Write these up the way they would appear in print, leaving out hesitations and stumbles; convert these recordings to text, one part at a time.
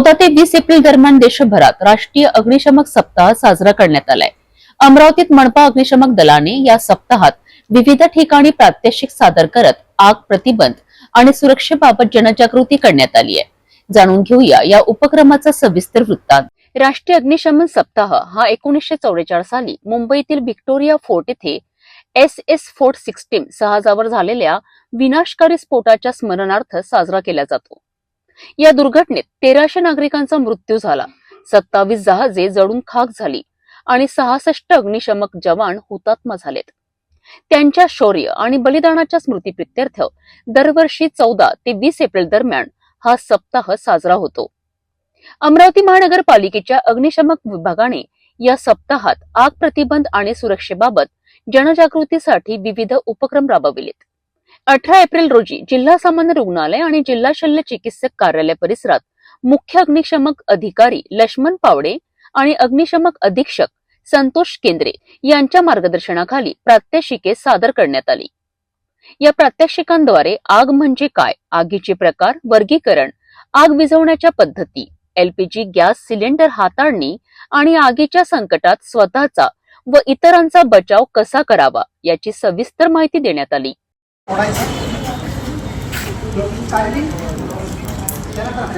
14 ते 20 एप्रिल दरम्यान देशभरात राष्ट्रीय अग्निशमक सप्ताह साजरा करण्यात आलाय। अमरावतीत मनपा अग्निशमक दलाने या सप्ताहात विविध ठिकाणी प्रात्यक्षिक सादर करत आग प्रतिबंध आणि सुरक्षेबाबत जनजागृती करण्यात आली आहे। जाणून घेऊया या उपक्रमाचा सविस्तर वृत्तांत। राष्ट्रीय अग्निशमन सप्ताह हा 1944 साली मुंबईतील व्हिक्टोरिया फोर्ट येथे SS फोर्ट 16 जहाजावर झालेल्या विनाशकारी स्फोटाच्या स्मरणार्थ साजरा केला जातो। या दुर्घटनेत 1300 नागरिकांचा मृत्यू झाला, 27 जहाजे जळून खाक झाली आणि 66 अग्निशमक जवान हुतात्मा झालेत। त्यांच्या शौर्य आणि बलिदानाच्या स्मृतीप्रित्यर्थ दरवर्षी 14 ते 20 एप्रिल दरम्यान हा सप्ताह साजरा होतो। अमरावती महानगरपालिकेच्या अग्निशमक विभागाने या सप्ताहात आग प्रतिबंध आणि सुरक्षेबाबत जनजागृतीसाठी विविध उपक्रम राबविलेत। 18 एप्रिल रोजी जिल्हा सामान्य रुग्णालय आणि जिल्हा शल्य चिकित्सक कार्यालय परिसरात मुख्य अग्निशमक अधिकारी लक्ष्मण पावडे आणि अग्निशमक अधीक्षक संतोष केंद्रे यांच्या मार्गदर्शनाखाली प्रात्यक्षिके सादर करण्यात आली। या प्रात्यक्षिकांद्वारे आग म्हणजे काय, आगीचे प्रकार, वर्गीकरण, आग विझवण्याच्या पद्धती, LPG गॅस सिलेंडर हाताळणी आणि आगीच्या संकटात स्वतःचा व इतरांचा बचाव कसा करावा याची सविस्तर माहिती देण्यात आली।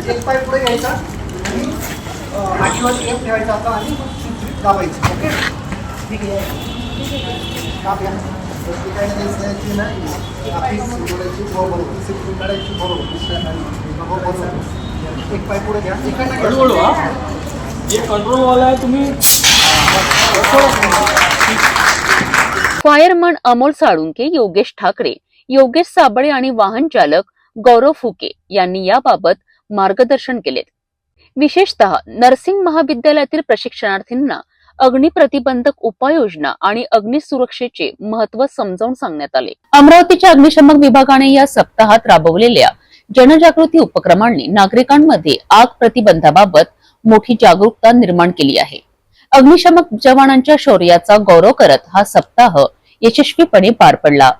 एक पाय पुढे घ्यायचा आणि आठीवर एक ठेवायचा आता आणि दाबायचं। ओके, ठीक आहे, दाब या। काय द्यायची नाही, आपली सोडायची बरोबर, सिक्युरिटी काढायची बरोबर। एक पाय पुढे घ्या, हळूहळू हा, ये कंट्रोल वाला आहे तुम्ही। फायरमन अमोल साळुंके, योगेश ठाकरे, योगेश साबळे आणि वाहन चालक गौरव फुके यांनी याबाबत मार्गदर्शन केले। विशेषतः नर्सिंग महाविद्यालयातील प्रशिक्षणार्थींना अग्निप्रतिबंधक उपाययोजना आणि अग्निसुरक्षेचे महत्त्व समजावून सांगण्यात आले। अमरावतीच्या अग्निशमक विभागाने या सप्ताहात राबवलेल्या जनजागृती उपक्रमांनी नागरिकांमध्ये आग प्रतिबंधाबाबत मोठी जागरूकता निर्माण केली आहे। अग्निशमक जवानांच्या शौर्याचा गौरव करत हा सप्ताह यशस्वीपणे पार पडला।